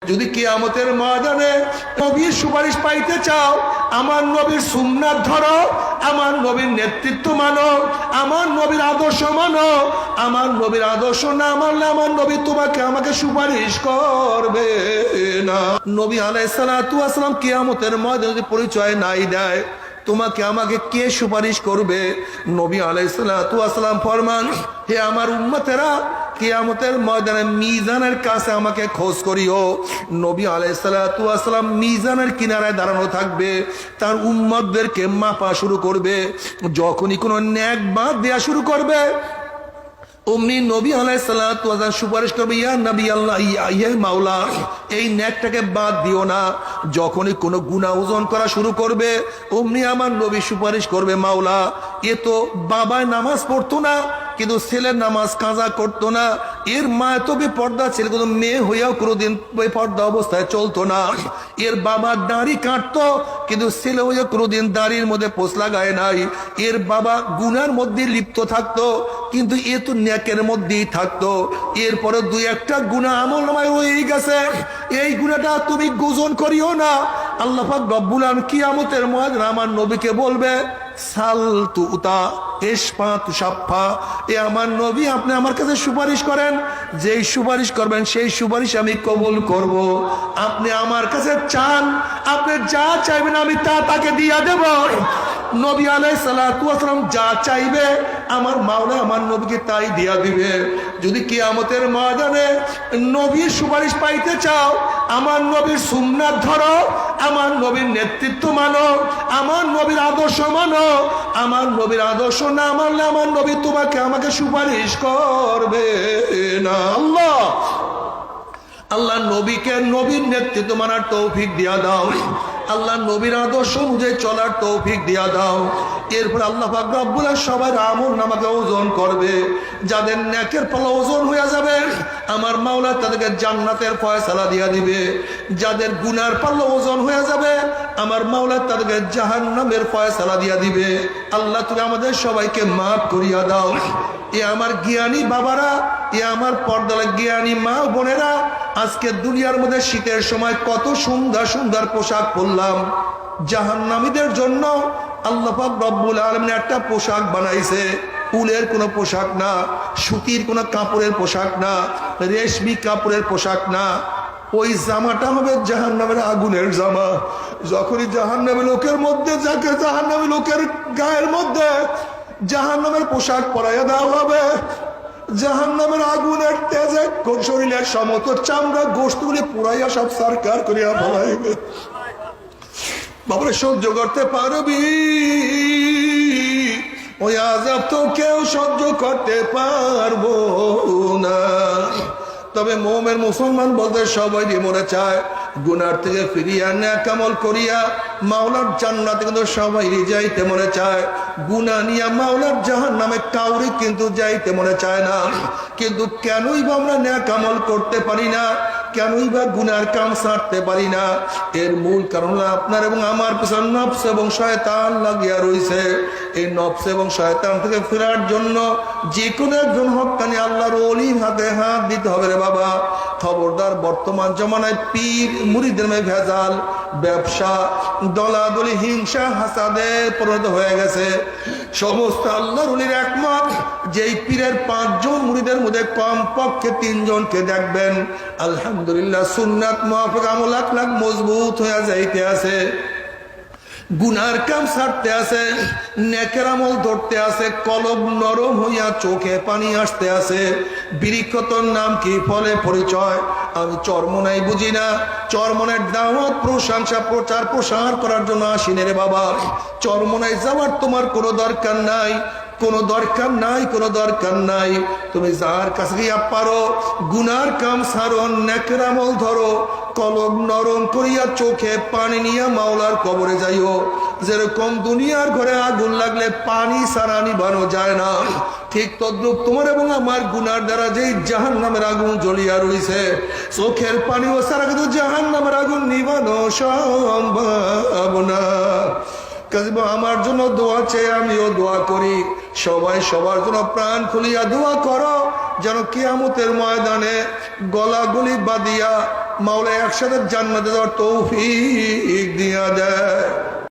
যদি কিয়ামতের ময়দানে নবীর সুপারিশ পাইতে চাও, আমার নবীর সুন্নাত ধরো, আমার নবীর নেতৃত্ব মানো, আমার নবীর আদর্শ মানো। আমার নবীর আদর্শ না মানলে আমার নবী তোমাকে আমাকে সুপারিশ করবে না। নবী আলাইহিস সালাতু ওয়াস সালাম কিয়ামতের ময়দানে যদি পরিচয় নাই দেয়, তোমাকে আমাকে কে সুপারিশ করবে? নবী আলাইহিস সালাতু ওয়াস সালাম ফরমান, হে আমার উম্মতেরা, কিয়ামতের ময়দানে মিজানের কাছে আমাকে খোঁজ করিও। নবী আলাইহিস সালাতু ওয়াস সালাম মিজানের কিনারায় দাঁড়ানো থাকবে, তার উম্মতদেরকে মাপা শুরু করবে। যখনই কোনো নেক বাদ দেয়া শুরু করবে, অমনি নবী আলাইহিস সালাতু ওয়াস সালাম সুপারিশ করবে, ইয়া নবী আল্লাহ, ইয়া মাওলা, এই নেকটাকে বাদ দিও না। যখনই কোনো গুনাহ ওজন করা শুরু করবে, অমনি আমার নবী সুপারিশ করবে, মাওলা, এ তো বাবায় নামাজ পড়তো না, কিন্তু ছেলের নামাজ কাজা করতো না, এর মা তো বেপর্দা ছিল, কিন্তু মেয়ে হইয়াও কোনোদিন বেপর্দা অবস্থায় চলতো না, এর বাবা দাড়ি কাটতো, কিন্তু ছেলে হইয়া কোনোদিন দাড়ির মধ্যে পোষ লাগায় নাই, এর বাবা গুনার মধ্যে লিপ্ত থাকতো, কিন্তু এ তো নেকের মধ্যেই থাকতো। এরপরে দুই একটা গুনাহ আমল নামায় রয়ে গেছে, এই গুনাহটা তুমি গোজন করিও না। আল্লাহ পাক রব্বুল আলামিন কিয়ামতের ময়দানে আমার নবীকে বলবে, সাল তুতা ইশফা তুশাফা, এ আমার নবী, আপনি আমার কাছে সুপারিশ করেন, যেই সুপারিশ করবেন সেই সুপারিশ আমি কবুল করব। আপনি আমার কাছে চান, আপনি যা চাইবেন আমি তা তাকে দিয়া দেব। নবী আলাইহিস সালাতু ওয়াস সালাম যা চাইবে আমার মাওলা আমার নবীকে তাই দিয়া দিবে। যদি কিয়ামতের ময়দানে নবীর সুপারিশ পাইতে চাও, আমার নবীর সুন্নাত ধরো, আমার নবীর নেতৃত্ব মানো, আমার নবীর আদর্শ মানো। আমার নবীর আদর্শ না মানলে আমার নবী তোমাকে আমাকে সুপারিশ করবে না। আল্লাহ নবীকে নবীর নেতৃত্ব মানার তৌফিক দিয়া দাও। আল্লাহ নবীর আদর্শ অনুযায়ী চলার তৌফিক দিয়া দাও। এরপর আল্লাহ পাক রব্বুল আলামিন সবার আমল নামাকে ওজন করবে। যাদের নেকের পাল্লা ওজন হয়ে যাবে, আমার মাওলা তাদেরকে জান্নাতের ফয়সালা দিয়া দিবে। যাদের গুনার পাল্লা ওজন হয়ে যাবে, আমার মাওলা তাদেরকে জাহান্নামের ফয়সালা দিয়া দিবে। আল্লাহ তুমি আমাদের সবাইকে মাফ করিয়া দাও। এ আমার জ্ঞানী বাবারা, এ আমার পর্দার জ্ঞানী মা বোনেরা, আজকে দুনিয়ার মধ্যে শীতের সময় কত সুন্দর সুন্দর পোশাক পরলাম। জাহান্নামীদের জন্য আল্লাহ পাক রব্বুল আলামিন একটা পোশাক বানাইছে। উলের কোনো পোশাক না, সুতির কোনো কাপড়ের পোশাক না, রেশমি কাপড়ের পোশাক না। ওই জামাটা হবে জাহান্নামের আগুনের জামা। যখনই জাহান্নামী লোকের মধ্যে, যাকে জাহান্নামী লোকের গায়ের মধ্যে জাহান্নামের পোশাক পরাইয়া দেওয়া হবে, জাহান্নামের আগুনের তেজে শরীরের সমস্ত চামড়া গোশতগুলি পুরাইয়া সব সরকার করিয়া ফেলাইবে। বাবারে সহ্য করতে পারবি? ওই আযাব তো কেউ সহ্য করতে পারবো না। তবে মোমের মুসলমান বলতে সবাই মনে চায় গুনার থেকে ফিরিয়া নেক আমল করিয়া মাওলার জান্নাতে, কিন্তু সবাই যাইতে মনে চায়। গুনাহ নিয়া মাওলার জাহান্নামে কাউরি কিন্তু যাইতে মনে চায় না। কিন্তু কেনই বা আমরা নেক আমল করতে পারি না, কেনই বা গুনার কাম ছাড়তে পারি না? এর মূল কারণ হলো আপনার এবং আমার পিছনে নফস এবং শয়তান লাগিয়া রয়েছে। এই নফস এবং শয়তান থেকে ফেরার জন্য যে কোনো একজন হক্কানি আল্লাহর ওলির হাতে হাত দিতে হবে রে বাবা। খবরদার, বর্তমান জমানায় পীর মুরিদের মধ্যে ভেজাল, ব্যবসা, দলাদলি, হিংসা, হাসাদে পরিণত হয়ে গেছে। সমস্ত আল্লাহর ওলির একমত, যেই পীরের 5 জন মুরিদের মধ্যে কমপক্ষে 3 জনকে দেখবেন আলহামদুলিল্লাহ সুন্নাত মুআফিক আমল আখলাক মজবুত হয়ে যাইতে আছে, গুনার কাম ছাড়তে আছে, নেকের আমল ধরতে আছে, কলব নরম হইয়া চোখে পানি আসতে আছে। বৃক্ষতর নাম কি, ফলে পরিচয়। আমি চরমনাই বুঝি না, চরমনের দাওয়াত প্রশংসা প্রচার প্রসার করার জন্য আসিনে রে বাবা। চরমনাই যাওয়ার তোমার কোনো দরকার নাই, কোনো দরকার নাই, কোনো দরকার নাই। তুমি যার কাছে গিয়া পারো গুনার কাম ছাড়ো, নেকের আমল ধরো, কলব নরম করিয়া চোখে পানি নিয়া মাওলার কবরে যাইও। যেরকম দুনিয়ার ঘরে আগুন লাগলে পানি ছাড়া নিভানো যায় না, ঠিক তদ্রুপ তোমার এবং আমার গুনার দ্বারা যেই জাহান্নামের আগুন জ্বলিয়া রয়েছে, চোখের পানিও ছাড়া কিন্তু জাহান্নামের আগুন নিভানো সম্ভব না। আমার জন্য দোয়া চেয়ে আমিও দোয়া করি, সবাই সবার জন্য প্রাণ খুলিয়া দোয়া করো, যেন কিয়ামতের ময়দানে গলাগলি বাঁধিয়া মাওলা একসাথে জান্নাতে যাওয়ার তৌফিক দিয়া দেন।